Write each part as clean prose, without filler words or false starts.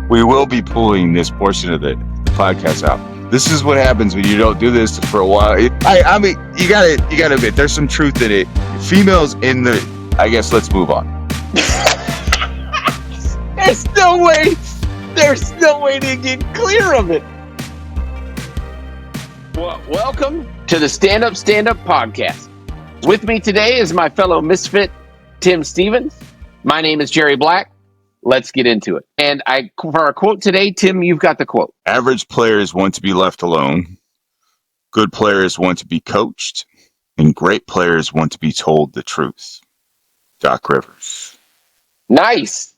we will be pulling this portion of the podcast out. This is what happens when you don't do this for a while. I mean, you gotta admit, there's some truth in it. Females in the, I guess, let's move on. There's no way to get clear of it. Well, welcome to the Standup podcast. With me today is my fellow misfit, Tim Stevens. My name is Jerry Black. Let's get into it. And for our quote today, Tim, you've got the quote. Average players want to be left alone. Good players want to be coached. And great players want to be told the truth. Doc Rivers. Nice.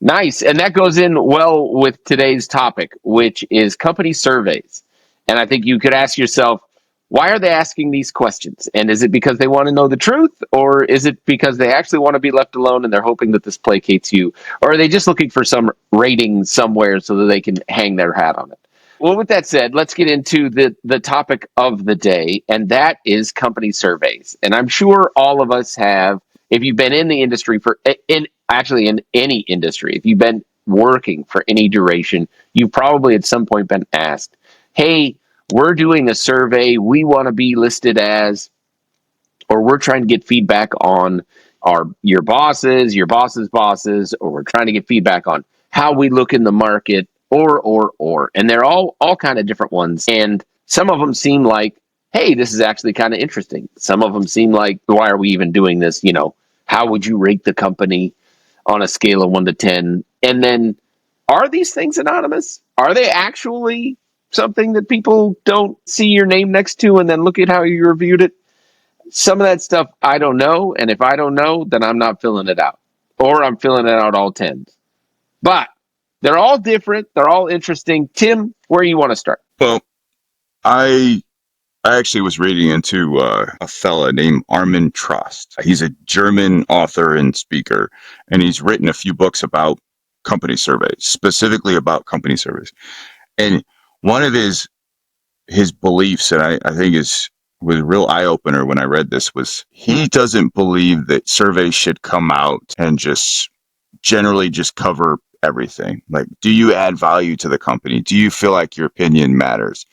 And that goes in well with today's topic, which is company surveys. And I think you could ask yourself, why are they asking these questions? And is it because they want to know the truth? Or is it because they actually want to be left alone and they're hoping that this placates you? Or are they just looking for some rating somewhere so that they can hang their hat on it? Well, with that said, let's get into the topic of the day, and that is company surveys. And I'm sure all of us have, if you've been in the industry in any industry, if you've been working for any duration, you've probably at some point been asked, hey, we're doing a survey. We want to be listed as, or we're trying to get feedback on your boss's bosses, or we're trying to get feedback on how we look in the market, or. And they're all kind of different ones. And some of them seem like, hey, this is actually kind of interesting. Some of them seem like, why are we even doing this? You know, how would you rate the company on a scale of 1 to 10? And then, are these things anonymous? Are they actually something that people don't see your name next to and then look at how you reviewed it? Some of that stuff I don't know, and if I don't know, then I'm not filling it out, or I'm filling it out all 10s. But they're all different. They're all interesting. Tim, where do you want to start? Well, I actually was reading into a fella named Armin Trost. He's a German author and speaker, and he's written a few books about company surveys, specifically about company surveys. And one of his beliefs, and I think was a real eye-opener when I read this, was he doesn't believe that surveys should come out and just generally just cover everything. Like, do you add value to the company? Do you feel like your opinion matters?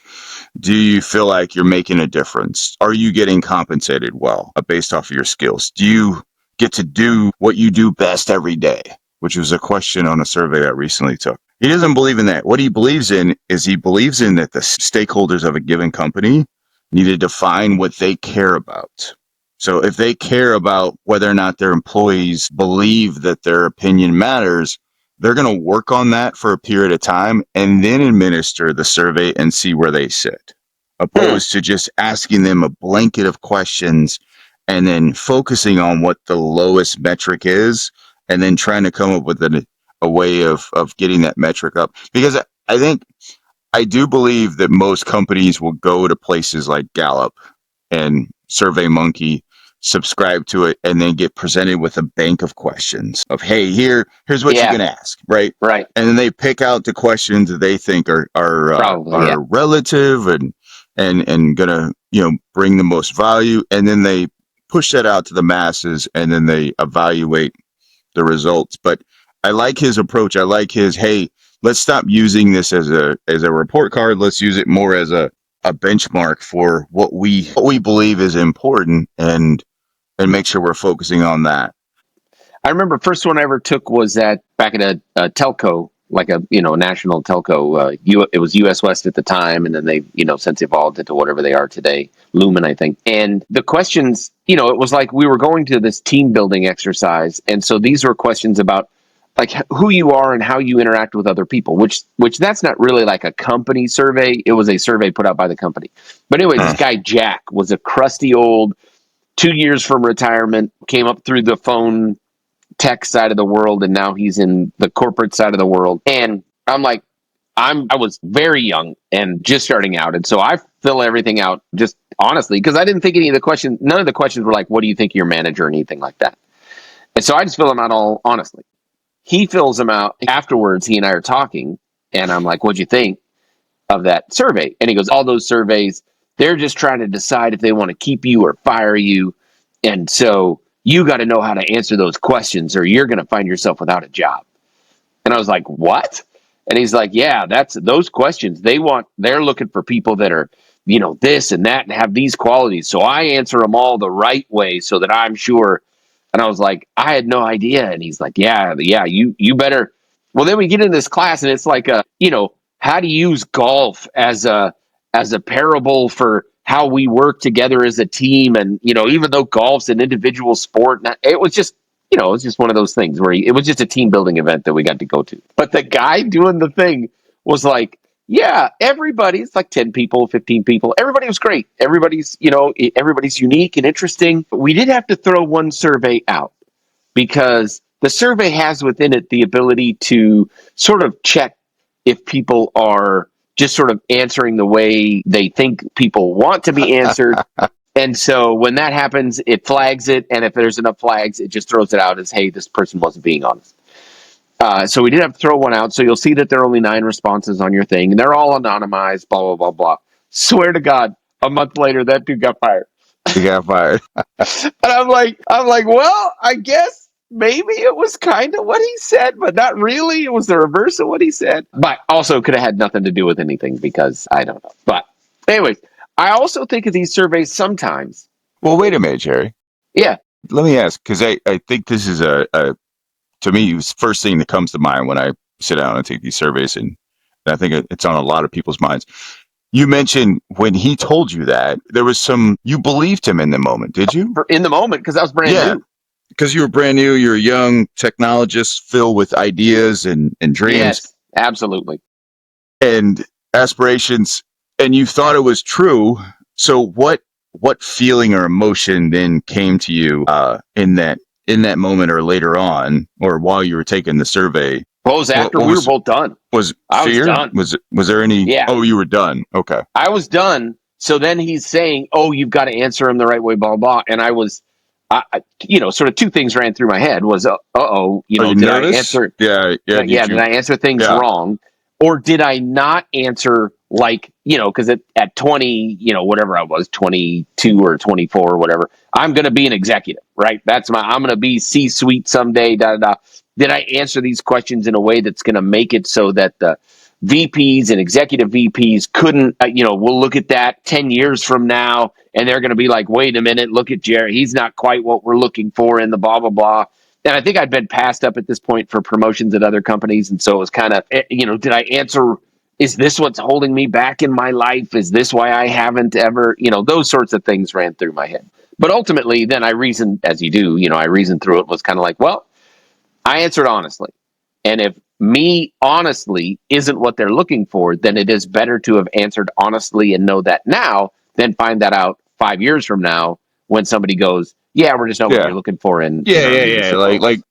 Do you feel like you're making a difference? Are you getting compensated well based off of your skills? Do you get to do what you do best every day? Which was a question on a survey I recently took. He doesn't believe in that. What he believes in is that the stakeholders of a given company need to define what they care about. So if they care about whether or not their employees believe that their opinion matters, they're going to work on that for a period of time and then administer the survey and see where they sit, opposed to just asking them a blanket of questions and then focusing on what the lowest metric is and then trying to come up with a way of getting that metric up. Because I do believe that most companies will go to places like Gallup and SurveyMonkey, subscribe to it, and then get presented with a bank of questions of, hey, here's what you can ask, right? Right. And then they pick out the questions that they think are relative and gonna bring the most value, and then they push that out to the masses, and then they evaluate the results. But I like his approach. I like his, hey, let's stop using this as a report card. Let's use it more as a benchmark for what we believe is important, and make sure we're focusing on that. I remember first one I ever took was back at a telco, like a national telco. It was US West at the time, and then they since evolved into whatever they are today, Lumen, I think. And the questions, it was like we were going to this team building exercise, and so these were questions about like who you are and how you interact with other people, which that's not really like a company survey. It was a survey put out by the company. But anyway, this guy Jack was a crusty old 2 years from retirement, came up through the phone tech side of the world, and now he's in the corporate side of the world. And I'm like, I was very young and just starting out. And so I fill everything out just honestly, because I didn't think none of the questions were like, what do you think of your manager or anything like that? And so I just fill them out all honestly. He fills them out afterwards. He and I are talking, and I'm like, what'd you think of that survey? And he goes, all those surveys, they're just trying to decide if they want to keep you or fire you. And so you got to know how to answer those questions or you're going to find yourself without a job. And I was like, what? And he's like, yeah, that's those questions. They're looking for people that are, this and that and have these qualities. So I answer them all the right way so that I'm sure. And I was like, I had no idea. And he's like, yeah, you better. Well, then we get in this class and it's like, how to use golf as a parable for how we work together as a team. And, even though golf's an individual sport, it was just, it was just one of those things where it was just a team building event that we got to go to. But the guy doing the thing was like, yeah, everybody, it's like 10 people, 15 people. Everybody was great. Everybody's unique and interesting. But we did have to throw one survey out because the survey has within it the ability to sort of check if people are just sort of answering the way they think people want to be answered. And so when that happens, it flags it. And if there's enough flags, it just throws it out as, hey, this person wasn't being honest. So we did have to throw one out. So you'll see that there are only 9 responses on your thing. And they're all anonymized, blah, blah, blah, blah. Swear to God, a month later, that dude got fired. He got fired. And I'm like, well, I guess maybe it was kind of what he said, but not really. It was the reverse of what he said. But also could have had nothing to do with anything because I don't know. But anyways, I also think of these surveys sometimes. Well, wait a minute, Jerry. Yeah. Let me ask, because I think this is to me, it's the first thing that comes to mind when I sit down and take these surveys, and I think it's on a lot of people's minds. You mentioned when he told you that, there was you believed him in the moment, did you? In the moment, because I was brand new. Because you were brand new, you're a young technologist filled with ideas and dreams. Yes, absolutely. And aspirations, and you thought it was true. So what feeling or emotion then came to you in that moment or later on, or while you were taking the survey? Well, it was after we were both done. Was fear? I was done. Was there any? Yeah. Oh, you were done. Okay. I was done. So then he's saying, "Oh, you've got to answer him the right way." Blah blah. And I was, sort of 2 things ran through my head: was, Are you did nervous? I answer? Yeah. Did I answer things wrong, or did I not answer like because at 20, whatever I was, 22 or 24 or whatever, I'm going to be an executive, right? I'm going to be C-suite someday. Da da da. Did I answer these questions in a way that's going to make it so that the VPs and executive VPs couldn't, we'll look at that 10 years from now and they're going to be like, wait a minute, look at Jerry. He's not quite what we're looking for in the blah, blah, blah. And I think I'd been passed up at this point for promotions at other companies. And so it was kind of, did I answer, is this what's holding me back in my life? Is this why I haven't ever, those sorts of things ran through my head. But ultimately, then I reasoned, as you do, I reasoned through it, was kind of like, well, I answered honestly. And if me honestly isn't what they're looking for, then it is better to have answered honestly and know that now than find that out 5 years from now when somebody goes, yeah, we're just not what you're looking for. And like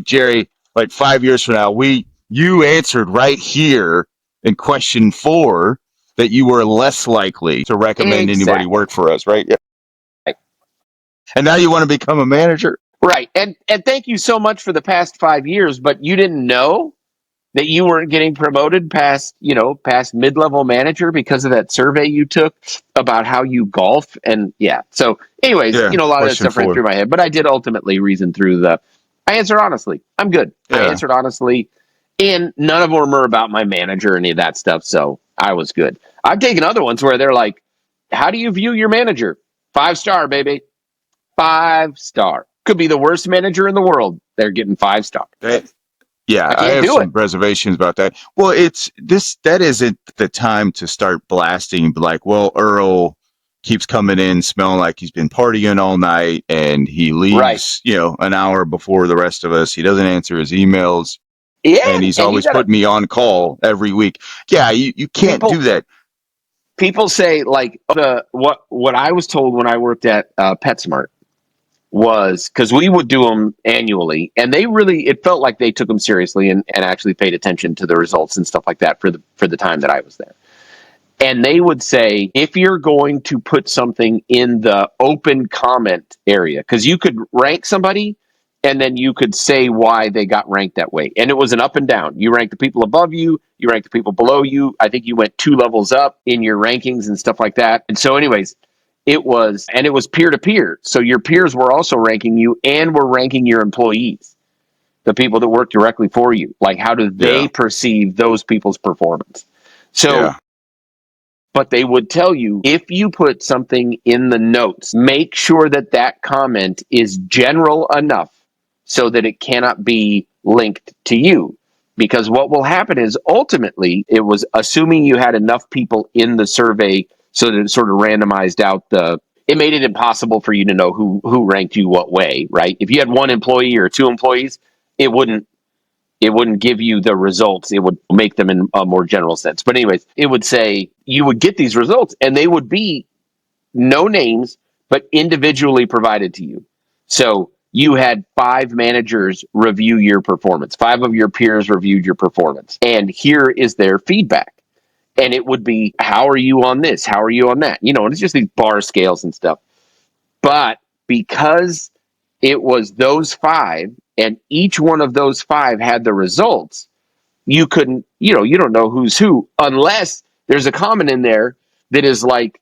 Jerry, like 5 years from now, you answered right here in question 4 that you were less likely to recommend anybody work for us, right? Yeah. Right. And now you want to become a manager? Right. And thank you so much for the past 5 years, but you didn't know that you weren't getting promoted past mid-level manager because of that survey you took about how you golf. And so anyways, a lot of that stuff ran through my head, but I did ultimately reason through I answered honestly. I'm good. I answered honestly, and none of them are about my manager or any of that stuff. So I was good. I've taken other ones where they're like, how do you view your manager? 5-star, baby. 5-star. Could be the worst manager in the world. They're getting 5-star. I have some reservations about that. Well, that isn't the time to start blasting like, well, Earl keeps coming in smelling like he's been partying all night and he leaves, an hour before the rest of us. He doesn't answer his emails. Yeah. And he's always putting me on call every week. Yeah, you can't do that. People say like what I was told when I worked at PetSmart was, because we would do them annually, and it felt like they took them seriously and actually paid attention to the results and stuff like that for the time that I was there. And they would say, if you're going to put something in the open comment area, because you could rank somebody and then you could say why they got ranked that way. And it was an up and down. You ranked the people above you, you ranked the people below you. I think you went 2 levels up in your rankings and stuff like that. And so anyways, it was peer to peer. So your peers were also ranking you and were ranking your employees. the people that work directly for you. Like, how do they Yeah. perceive those people's performance? So, Yeah. but they would tell you, if you put something in the notes, make sure that that comment is general enough so that it cannot be linked to you. Because what will happen is, ultimately, it was assuming you had enough people in the survey so that it sort of randomized out it made it impossible for you to know who ranked you what way, right? If you had one employee or two employees, it wouldn't give you the results. It would make them in a more general sense. But anyways, it would say you would get these results and they would be no names, but individually provided to you. So you had 5 managers review your performance. 5 of your peers reviewed your performance. And here is their feedback. And it would be, how are you on this? How are you on that? And it's just these bar scales and stuff. But because it was those 5 and each one of those 5 had the results, you couldn't, you don't know who's who unless there's a comment in there that is like,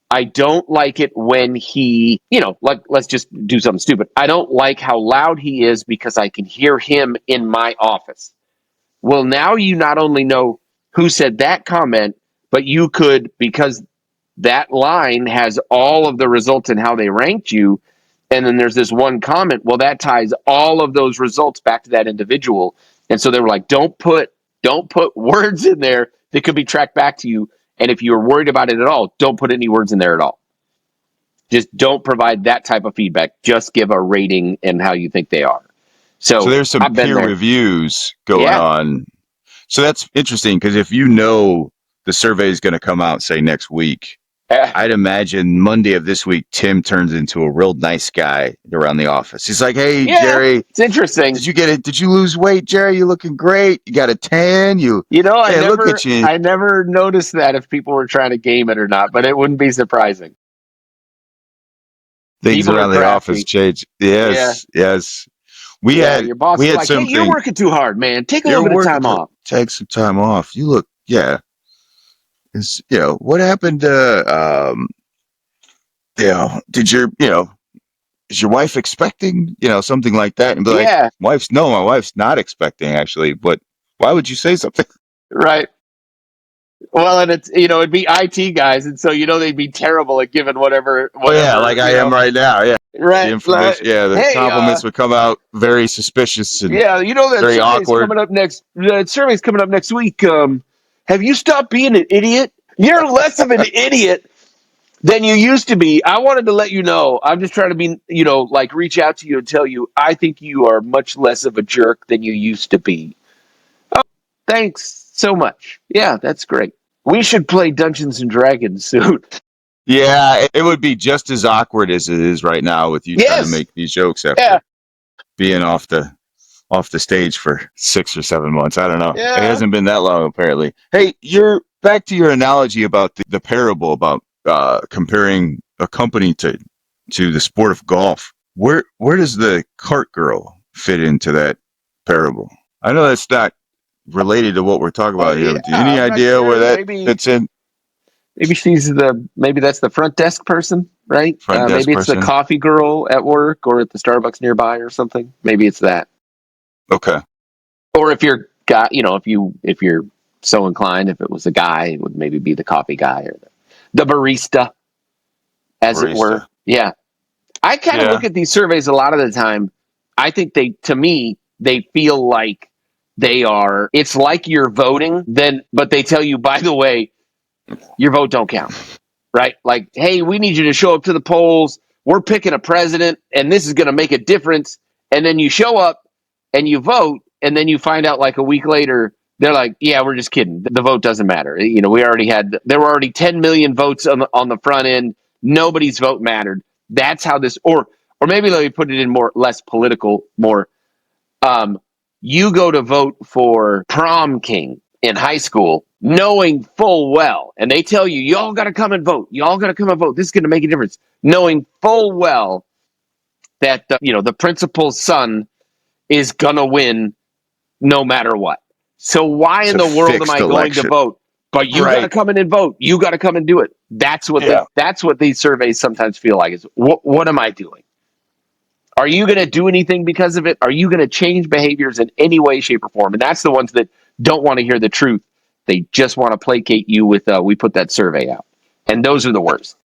I don't like it when he, like, let's just do something stupid. I don't like how loud he is because I can hear him in my office. Well, now you not only know who said that comment, but you could, because that line has all of the results and how they ranked you. And then there's this one comment. Well, that ties all of those results back to that individual. And so they were like, don't put words in there that could be tracked back to you. And if you're worried about it at all, don't put any words in there at all. Just don't provide that type of feedback. Just give a rating and how you think they are. So So there's some I've been peer there. reviews going Yeah. on. So that's interesting because if the survey is going to come out, say, next week, I'd imagine Monday of this week, Tim turns into a real nice guy around the office. He's like, hey, Yeah. Jerry, It's interesting. did you get it? Did you lose weight, Jerry? You're looking great. You got a tan. I Man, look at you. never noticed that if people were trying to game it or not, but it wouldn't be surprising. Things People are around the office crafty. change. Yeah. Yes, yes. We Yeah. had Your boss we is had like, hey, you're something. working too hard, man. Take a little You're bit of working time to off. take some time off. You look, yeah. It's, what happened to did is your wife expecting, something like that? And be like, Yeah. my wife's not expecting actually, but why would you say something? Right. Well, and it's, it'd be IT guys. And so, they'd be terrible at giving Oh yeah, like I am right now. Yeah. The right. information, yeah, the Hey, compliments would come out very suspicious and yeah, that very survey's awkward. coming up next. That survey's coming up next week. Have you stopped being an idiot? You're less of an idiot than you used to be. I wanted to let you know. I'm just trying to be, like, reach out to you and tell you I think you are much less of a jerk than you used to be. Oh, thanks so much. Yeah, that's great. We should play Dungeons and Dragons soon. Yeah, it would be just as awkward as it is right now with you trying to Yes. make these jokes Yeah. after being off the stage for 6 or 7 months. I don't know. It Yeah. hasn't been that long, apparently. Hey, you're back to your analogy about the parable about comparing a company to the sport of golf. Where does the cart girl fit into that parable? I know that's not related to what we're talking Oh about here. yeah. But any I'm not idea where sure. that fits in? Maybe that's the front desk person, right? Front desk Maybe it's the person. coffee girl at work or at the Starbucks nearby or something. Maybe it's that. Okay. Or if you're got, if you're so inclined, if it was a guy, it would maybe be the coffee guy or the barista, as it were. Barista. Yeah. I kind of look Yeah. at these surveys a lot of the time. I think to me, they feel like it's like you're voting, but they tell you, by the way, your vote don't count, right? Like, hey, we need you to show up to the polls. We're picking a president and this is going to make a difference. And then you show up and you vote. And then you find out like a week later, they're like, yeah, we're just kidding. The vote doesn't matter. There were already 10 million votes on the front end. Nobody's vote mattered. That's how this, or maybe let me put it in less political, more, um, you go to vote for prom king in high school, knowing full well, and they tell you, y'all got to come and vote. Y'all got to come and vote. This is going to make a difference. Knowing full well that, the principal's son is going to win no matter what. So why It's in a the world am fixed I going to election. vote? But you got to Right. come in and vote. You got to come and do it. That's what Yeah. that's what these surveys sometimes feel like. Is what am I doing? Are you going to do anything because of it? Are you going to change behaviors in any way, shape, or form? And that's the ones that don't want to hear the truth. They just want to placate you with, we put that survey out. And those are the worst.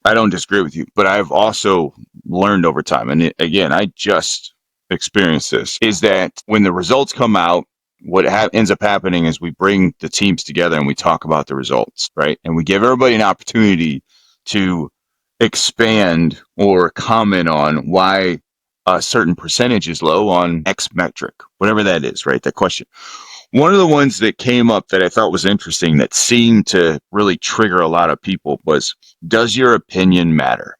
I don't disagree with you, but I've also learned over time, and again, I just experienced this, is that when the results come out, what ends up happening is we bring the teams together and we talk about the results, right? And we give everybody an opportunity to expand or comment on why a certain percentage is low on X metric, whatever that is, right? That question. One of the ones that came up that I thought was interesting that seemed to really trigger a lot of people was, does your opinion matter?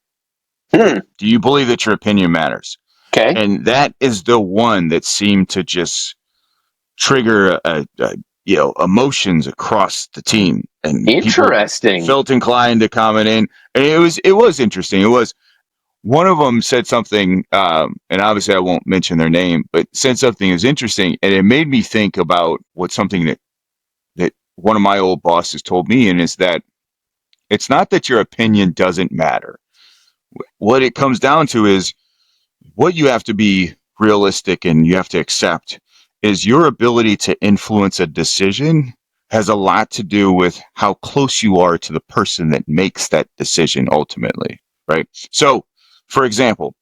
Hmm. Do you believe that your opinion matters? Okay. And that is the one that seemed to just trigger emotions across the team, and people Interesting. felt inclined to comment in. And it was interesting. It was one of them said something, and obviously I won't mention their name, but said something is interesting, and it made me think about something that one of my old bosses told me, and is that it's not that your opinion doesn't matter. What it comes down to is what you have to be realistic and you have to accept is your ability to influence a decision has a lot to do with how close you are to the person that makes that decision ultimately, right? So, for example,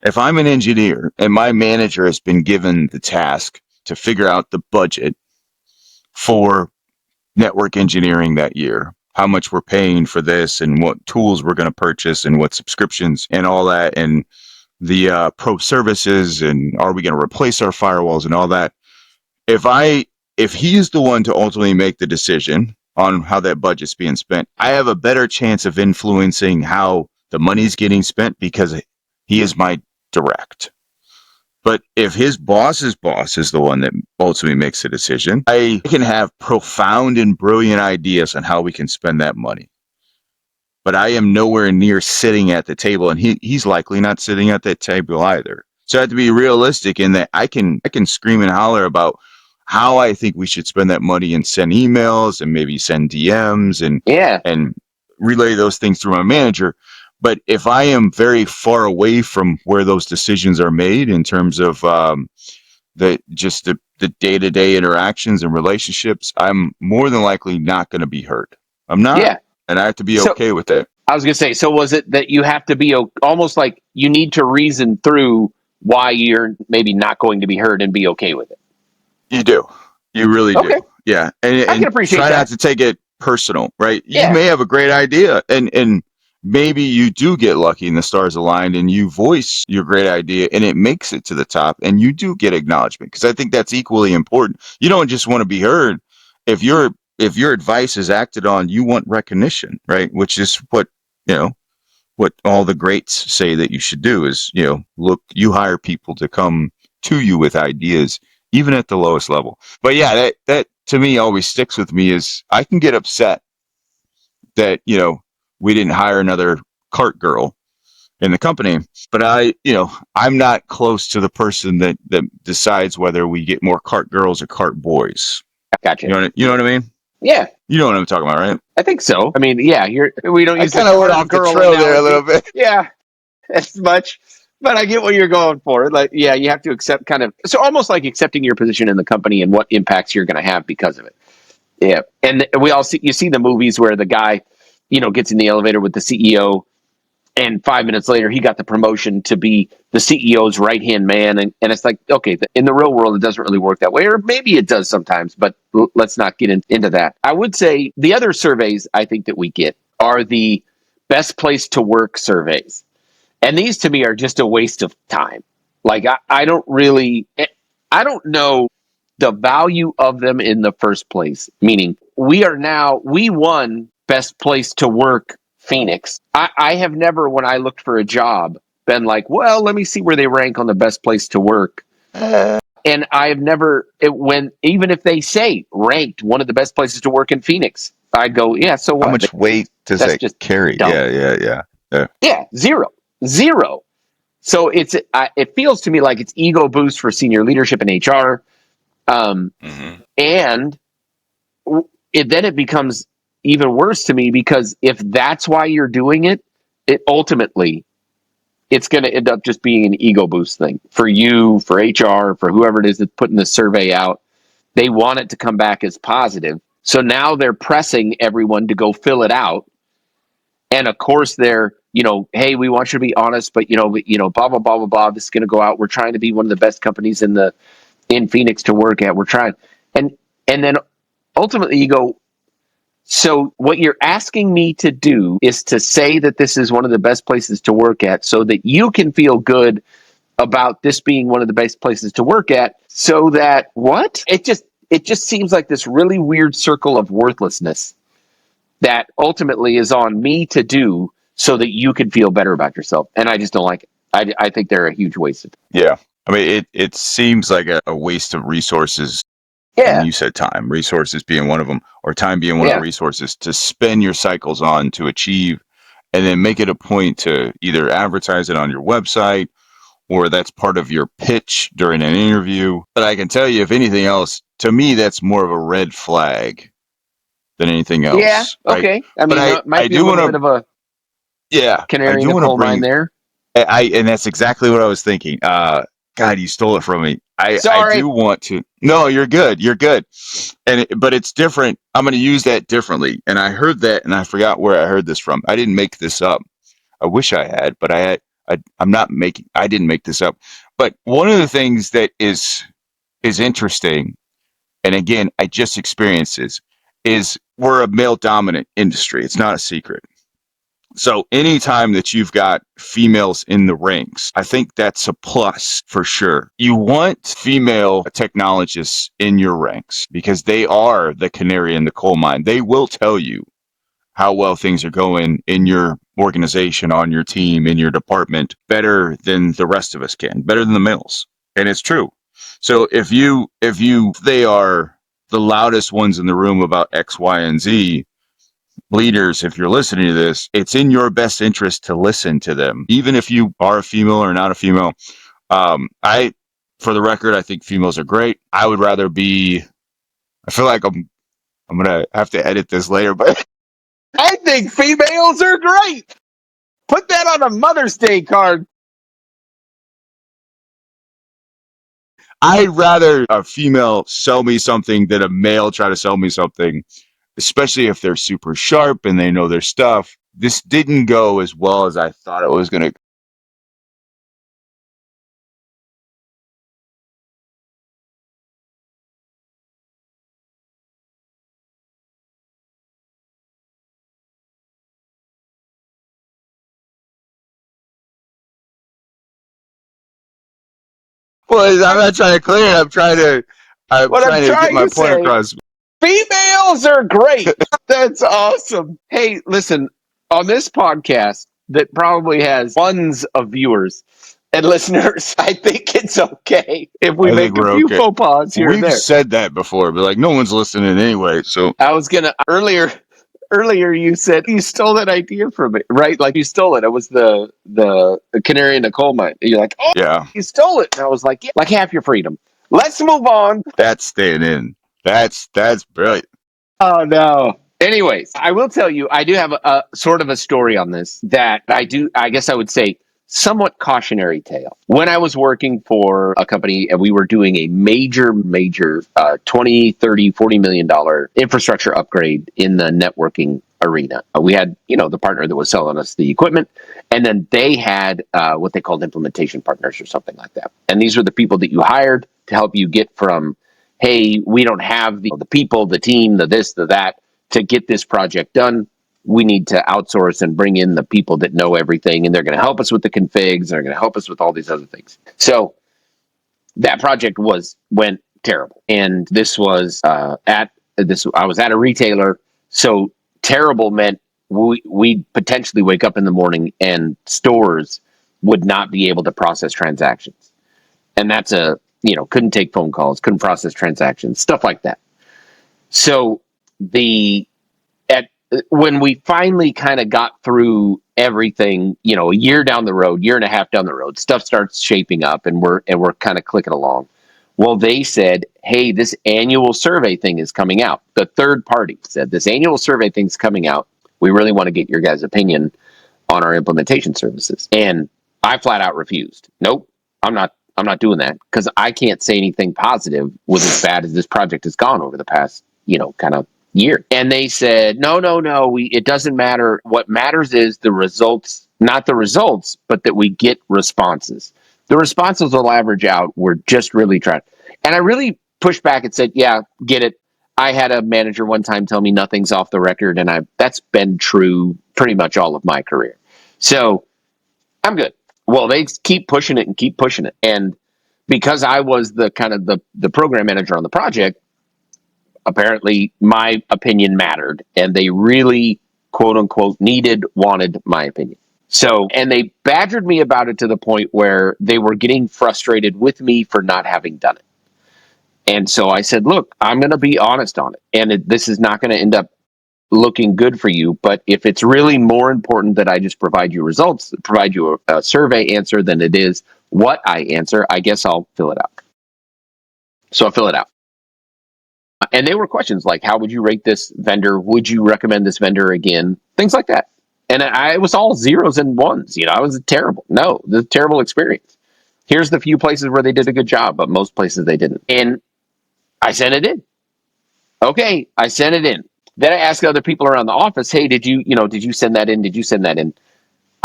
if I'm an engineer and my manager has been given the task to figure out the budget for network engineering that year, how much we're paying for this and what tools we're going to purchase and what subscriptions and all that, and the pro services, and are we going to replace our firewalls and all that. If he is the one to ultimately make the decision on how that budget's being spent, I have a better chance of influencing how the money's getting spent because he is my direct. But if his boss's boss is the one that ultimately makes the decision, I can have profound and brilliant ideas on how we can spend that money. But I am nowhere near sitting at the table, and he's likely not sitting at that table either. So I have to be realistic in that I can scream and holler about how I think we should spend that money and send emails and maybe send DMs Yeah. and relay those things through my manager. But if I am very far away from where those decisions are made in terms of the day-to-day interactions and relationships, I'm more than likely not going to be heard. I'm not, Yeah. and I have to be So okay with that. I was going to say, so was it that you have to be almost like you need to reason through why you're maybe not going to be heard and be okay with it? You do. You really do. Okay. Yeah. And I can and appreciate try not that. to take it personal, right? You Yeah. may have a great idea, and maybe you do get lucky and the stars aligned and you voice your great idea and it makes it to the top and you do get acknowledgement, because I think that's equally important. You don't just want to be heard. If your advice is acted on, you want recognition, right? Which is you know, what all the greats say that you should do is, look, you hire people to come to you with ideas, even at the lowest level. But yeah, that to me always sticks with me is I can get upset that, we didn't hire another cart girl in the company, but I'm not close to the person that decides whether we get more cart girls or cart boys. Gotcha. You know what I mean? Yeah. You know what I'm talking about, right? I think so. I mean, yeah, we don't I use the kind of went cart off the girl trail there a little analogy. bit. Yeah, as much. But I get what you're going for. Like, yeah, you have to accept kind of so almost like accepting your position in the company and what impacts you're going to have because of it. Yeah, and we all see you see the movies where the guy, gets in the elevator with the CEO, and 5 minutes later he got the promotion to be the CEO's right hand man, and it's like, okay, in the real world it doesn't really work that way, or maybe it does sometimes, but let's not get into that. I would say the other surveys I think that we get are the best place to work surveys, and these to me are just a waste of time. Like I don't really, I don't know the value of them in the first place. Meaning, we won best place to work Phoenix. I have never, when I looked for a job, been like, well, let me see where they rank on the best place to work. And I have never, when even if they say ranked one of the best places to work in Phoenix, I go, yeah, so How what? much weight does That's that just carry? dumb. Yeah. Yeah, zero, zero. So it feels to me like it's ego boost for senior leadership in HR, Mm-hmm. and then it becomes even worse to me because if that's why you're doing it, it ultimately it's going to end up just being an ego boost thing for you, for HR, for whoever it is that's putting the survey out. They want it to come back as positive. So now they're pressing everyone to go fill it out. And of course they're, hey, we want you to be honest, but blah, blah, blah, blah, blah. This is going to go out. We're trying to be one of the best companies in Phoenix to work at. We're trying. And then ultimately you go, so what you're asking me to do is to say that this is one of the best places to work at so that you can feel good about this being one of the best places to work at, so that what? It just seems like this really weird circle of worthlessness that ultimately is on me to do so that you can feel better about yourself. And I just don't like it. I think they're a huge waste of time. Yeah. I mean, it seems like a waste of resources. And Yeah. you said time, resources being one of them, or time being one of the Yeah. resources to spend your cycles on to achieve, and then make it a point to either advertise it on your website or that's part of your pitch during an interview. But I can tell you, if anything else, to me, that's more of a red flag than anything Yeah. else, right? Okay. I But mean, it I might be a do want little bit to, of a yeah, I canary in do the want to coal mine bring, there. and that's exactly what I was thinking. God, you stole it from me. I Sorry. do want to. No, you're good. You're good. But it's different. I'm going to use that differently. And I heard that, and I forgot where I heard this from. I didn't make this up. I wish I had, but I had. I'm not making. I didn't make this up. But one of the things that is interesting, and again, I just experienced this, is we're a male dominant industry. It's not a secret. So anytime that you've got females in the ranks, I think that's a plus for sure. You want female technologists in your ranks because they are the canary in the coal mine. They will tell you how well things are going in your organization, on your team, in your department, better than the rest of us can, better than the males. And it's true. So if they are the loudest ones in the room about X, Y, and Z, leaders, if you're listening to this, it's in your best interest to listen to them, even if you are a female or not a female. I, for the record, I think females are great. I would rather be. I feel like I'm gonna have to edit this later, but I think females are great. Put that on a Mother's Day card. I'd rather a female sell me something than a male try to sell me something, especially if they're super sharp and they know their stuff. This didn't go as well as I thought it was gonna. Well, I'm not trying to clear it. I'm What I'm trying to get trying my to point say, across. females are great. That's awesome. Hey, listen, on this podcast that probably has tons of viewers and listeners, I think it's okay if we I think make a we're few okay. faux pas here and We've there. said that before, but like no one's listening anyway. So I was gonna earlier you said you stole that idea from me, right? Like you stole it. It was the canary in the coal mine. You're like, oh, yeah, you stole it. And I was like, yeah, like half your freedom. Let's move on. that's staying in. That's brilliant. Oh no. Anyways, I will tell you, I do have a sort of a story on this that I guess I would say, somewhat cautionary tale. When I was working for a company and we were doing a major 20, 30, $40 million infrastructure upgrade in the networking arena. We had, the partner that was selling us the equipment, and then they had what they called implementation partners or something like that. And these were the people that you hired to help you get from, hey, we don't have the people, the team, the this, the that to get this project done. We need to outsource and bring in the people that know everything, and they're going to help us with the configs. They're going to help us with all these other things. So that project went terrible, and this was at this. I was at a retailer, so terrible meant we'd potentially wake up in the morning and stores would not be able to process transactions, and that's couldn't take phone calls, couldn't process transactions, stuff like that. So the at when we finally kind of got through everything, a year down the road, year and a half down the road, stuff starts shaping up, and we're kind of clicking along. Well, they said, "Hey, this annual survey thing is coming out." The third party said, "This annual survey thing's coming out. We really want to get your guys' opinion on our implementation services." And I flat out refused. Nope, I'm not doing that because I can't say anything positive with as bad as this project has gone over the past, kind of year. And they said, no, no, no, it doesn't matter. What matters is the results, not the results, but that we get responses. The responses will average out. We're just really trying. And I really pushed back and said, yeah, get it. I had a manager one time tell me nothing's off the record, and that's been true pretty much all of my career. So I'm good. Well, they keep pushing it and keep pushing it. And because I was the kind of the program manager on the project, apparently my opinion mattered, and they really, quote unquote, wanted my opinion. So, and they badgered me about it to the point where they were getting frustrated with me for not having done it. And so I said, look, I'm going to be honest on it. And this is not going to end up looking good for you. But if it's really more important that I just provide you results, provide you a survey answer than it is what I answer, I guess I'll fill it out. So I fill it out. And they were questions like, how would you rate this vendor? Would you recommend this vendor again? Things like that. And it was all zeros and ones. I was terrible. No, the terrible experience. Here's the few places where they did a good job, but most places they didn't. And I sent it in. Okay, I sent it in. Then I asked other people around the office, hey, did you send that in? Did you send that in?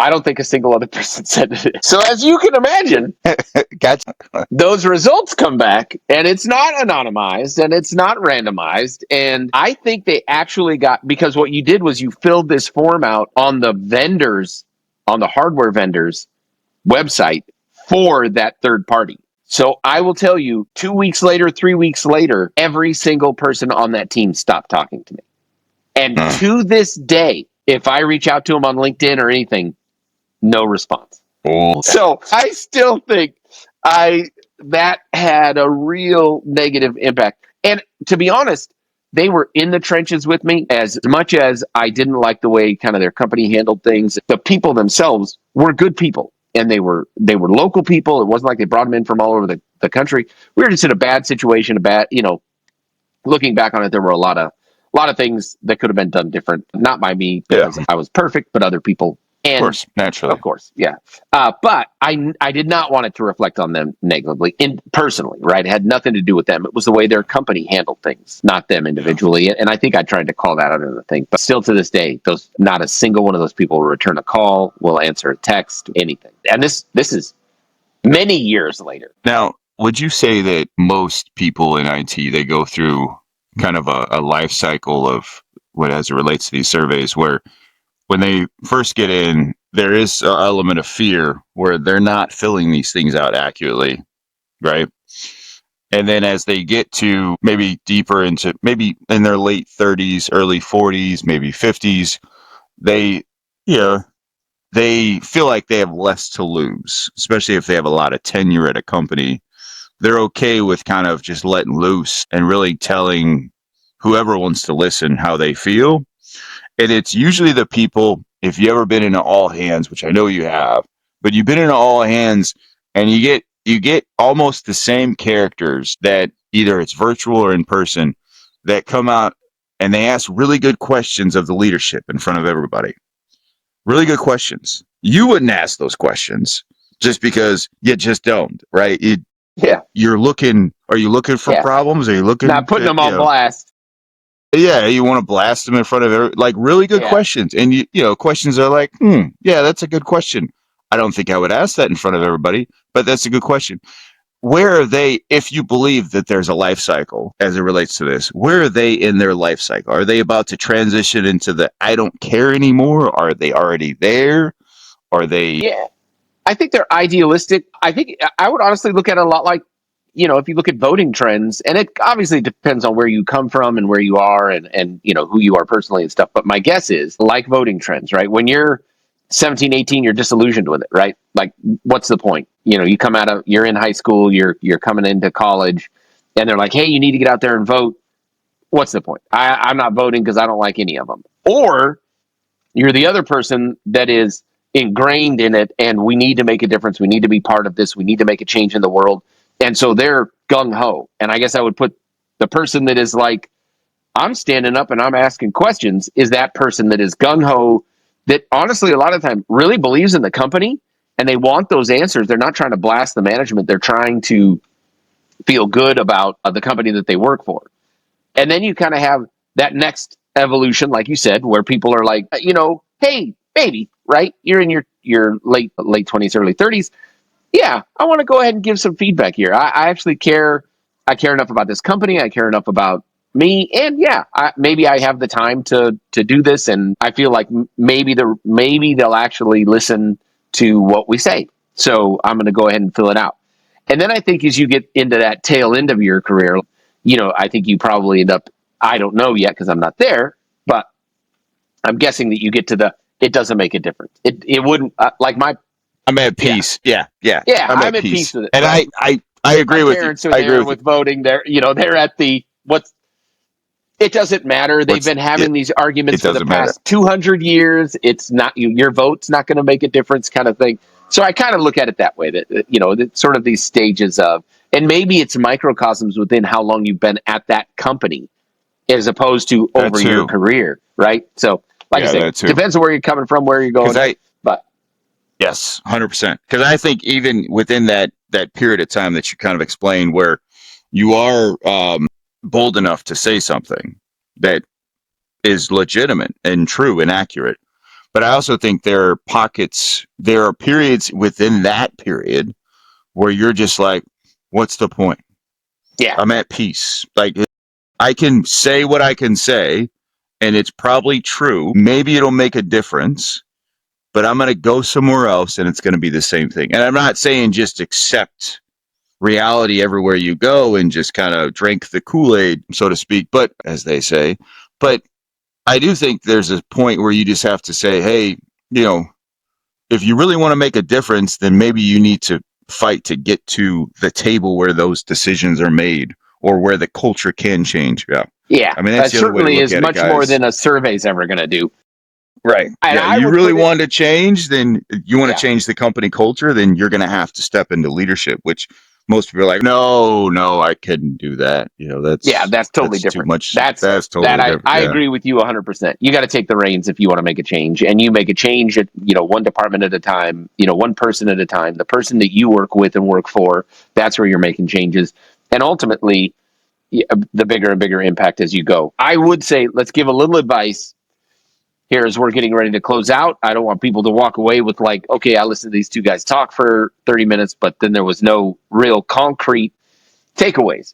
I don't think a single other person sent it in. So as you can imagine, Gotcha. those results come back and it's not anonymized and it's not randomized. And I think they actually got, because what you did was you filled this form out on the hardware vendors website for that third party. So I will tell you, 2 weeks later, 3 weeks later, every single person on that team stopped talking to me. And to this day, if I reach out to them on LinkedIn or anything, no response. Oh. So I still think that had a real negative impact. And to be honest, they were in the trenches with me. As much as I didn't like the way kind of their company handled things, the people themselves were good people. And they were local people. It wasn't like they brought them in from all over the country. We were just in a bad situation, looking back on it, there were a lot of things that could have been done different. Not by me because I was perfect, but other people. And, of course, naturally. Of course, yeah. But I did not want it to reflect on them negatively, personally, right? It had nothing to do with them. It was the way their company handled things, not them individually. And I think I tried to call that out in the thing. But still to this day, not a single one of those people will return a call, will answer a text, anything. And this is many years later. Now, would you say that most people in IT, they go through kind of a life cycle of what as it relates to these surveys where when they first get in, there is an element of fear where they're not filling these things out accurately, right? And then as they get to maybe deeper into maybe in their late 30s, early 40s, maybe 50s, they, they feel like they have less to lose, especially if they have a lot of tenure at a company. They're okay with kind of just letting loose and really telling whoever wants to listen how they feel. And it's usually the people, if you ever been in an all hands, which I know you have, but you've been in an all hands and you get almost the same characters that either it's virtual or in person that come out and they ask really good questions of the leadership in front of everybody. Really good questions. You wouldn't ask those questions just because you just don't, right? You're looking, are you looking for problems? Are you looking not putting them on blast? Yeah, you want to blast them in front of like really good questions. And questions are like, yeah, that's a good question. I don't think I would ask that in front of everybody, but that's a good question. Where are they, if you believe that there's a life cycle as it relates to this, where are they in their life cycle? Are they about to transition into the I don't care anymore? Are they already there? Are they? Yeah, I think they're idealistic. I think I would honestly look at it a lot like, if you look at voting trends, and it obviously depends on where you come from and where you are and who you are personally and stuff. But my guess is like voting trends, right? When you're 17, 18, you're disillusioned with it, right? Like, what's the point? You're in high school, you're coming into college, and they're like, hey, you need to get out there and vote. What's the point? I'm not voting because I don't like any of them. Or you're the other person that is ingrained in it, and we need to make a difference. We need to be part of this. We need to make a change in the world. And so they're gung-ho. And I guess I would put the person that is like, I'm standing up and I'm asking questions, is that person that is gung-ho, that honestly, a lot of time really believes in the company and they want those answers. They're not trying to blast the management. They're trying to feel good about the company that they work for. And then you kind of have that next evolution, like you said, where people are like, hey, maybe, right? You're in your late 20s, early 30s. Yeah, I want to go ahead and give some feedback here. I actually care. I care enough about this company. I care enough about me, and yeah, maybe I have the time to do this, and I feel like maybe they'll actually listen to what we say. So I'm going to go ahead and fill it out. And then I think as you get into that tail end of your career, I think you probably end up. I don't know yet because I'm not there, but I'm guessing that you get to it doesn't make a difference. It wouldn't like my I'm at yeah. peace. Yeah. Yeah, I'm I'm at at peace peace. with it. And Right. I My agree with you. parents are I agree there with you. with voting. They're at the what's. It doesn't matter. They've been having these It arguments for the doesn't matter. past 200 years. It's not your vote's not going to make a difference, kind of thing. So I kind of look at it that way. That sort of these stages of, and maybe it's microcosms within how long you've been at that company, as opposed to That over your too. career, right? So, like I Yeah, say, that too. depends on where you're coming from, where you're Because going. But yes, 100%. Because I think even within that period of time that you kind of explained, where you are bold enough to say something that is legitimate and true and accurate. But I also think there are periods within that period where you're just like, what's the point? yeah, I'm at peace. Like, I can say what I can say, and it's probably true. Maybe it'll make a difference, but I'm going to go somewhere else and it's going to be the same thing. And I'm not saying just accept reality everywhere you go and just kind of drink the Kool-Aid, so to speak, but as they say, but I do think there's a point where you just have to say, hey, if you really want to make a difference, then maybe you need to fight to get to the table where those decisions are made or where the culture can change. Yeah. yeah, I mean, that's that the other way to certainly look is at it, much more guys. than a survey's ever going to do. Right. And Yeah. I You would really put it, want to change, then you want to yeah, change the company culture, then you're going to have to step into leadership, which most people are like, no, I couldn't do that. yeah, that's totally That's too different. much. That's That's that totally different. I Yeah. agree with you 100%. You got to take the reins if you want to make a change, and you make a change at one department at a time, one person at a time. The person that you work with and work for, that's where you're making changes, and ultimately, the bigger and bigger impact as you go. I would say let's give a little advice here as we're getting ready to close out. I don't want people to walk away with like, okay, I listened to these two guys talk for 30 minutes, but then there was no real concrete takeaways.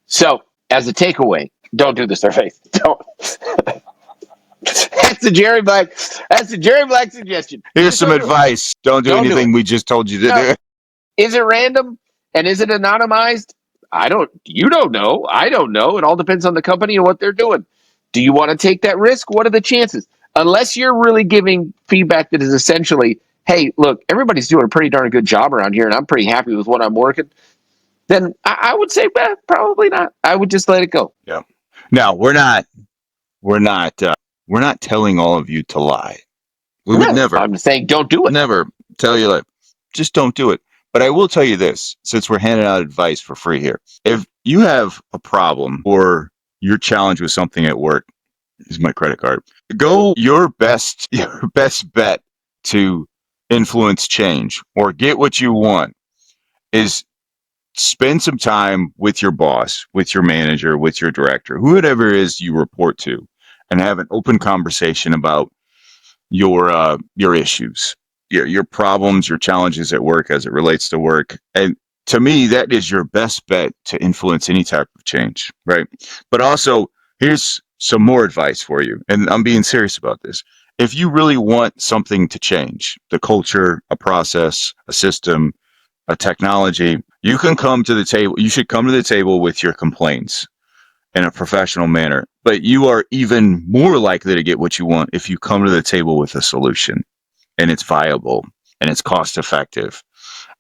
So, as a takeaway, don't do the survey. Don't. That's the Jerry Black. That's the Jerry Black suggestion. Here's Just some don't do it. advice. Don't do Don't do it. anything we just told you to No. do. Is it random and is it anonymized? I don't. You don't know. I don't know. It all depends on the company and what they're doing. Do you want to take that risk? What are the chances? Unless you're really giving feedback that is essentially, hey, look, everybody's doing a pretty darn good job around here, and I'm pretty happy with what I'm working. Then I would say, probably not. I would just let it go. Yeah. No, we're not, we're not telling all of you to lie. We would No, never, I'm saying don't do it. never tell you like, just don't do it. But I will tell you this, since we're handing out advice for free here. If you have a problem or you're challenged with something at work, is my credit card. Go your best bet to influence change or get what you want is spend some time with your boss, with your manager, with your director, whoever it is you report to, and have an open conversation about your issues, your problems, your challenges at work as it relates to work. And to me, that is your best bet to influence any type of change, right? But also, here's some more advice for you, and I'm being serious about this. If you really want something to change, the culture, a process, a system, a technology, you can come to the table. You should come to the table with your complaints in a professional manner. But you are even more likely to get what you want if you come to the table with a solution and it's viable and it's cost effective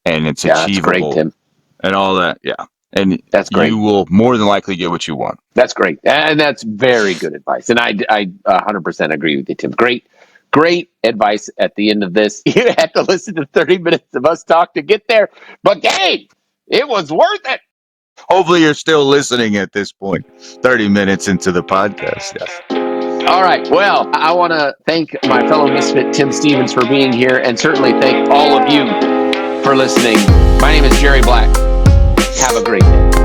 and it's Yeah, that's great, achievable Tim. and all that. Yeah. And That's great. you will more than likely get what you want. That's great, and that's very good advice. And I 100% agree with you, Tim. Great advice at the end of this. You had to listen to 30 minutes of us talk to get there, but hey, it was worth it. Hopefully, you're still listening at this point, 30 minutes into the podcast. Yes. All right. Well, I want to thank my fellow misfit Tim Stevens for being here, and certainly thank all of you for listening. My name is Jerry Black. Have a great day.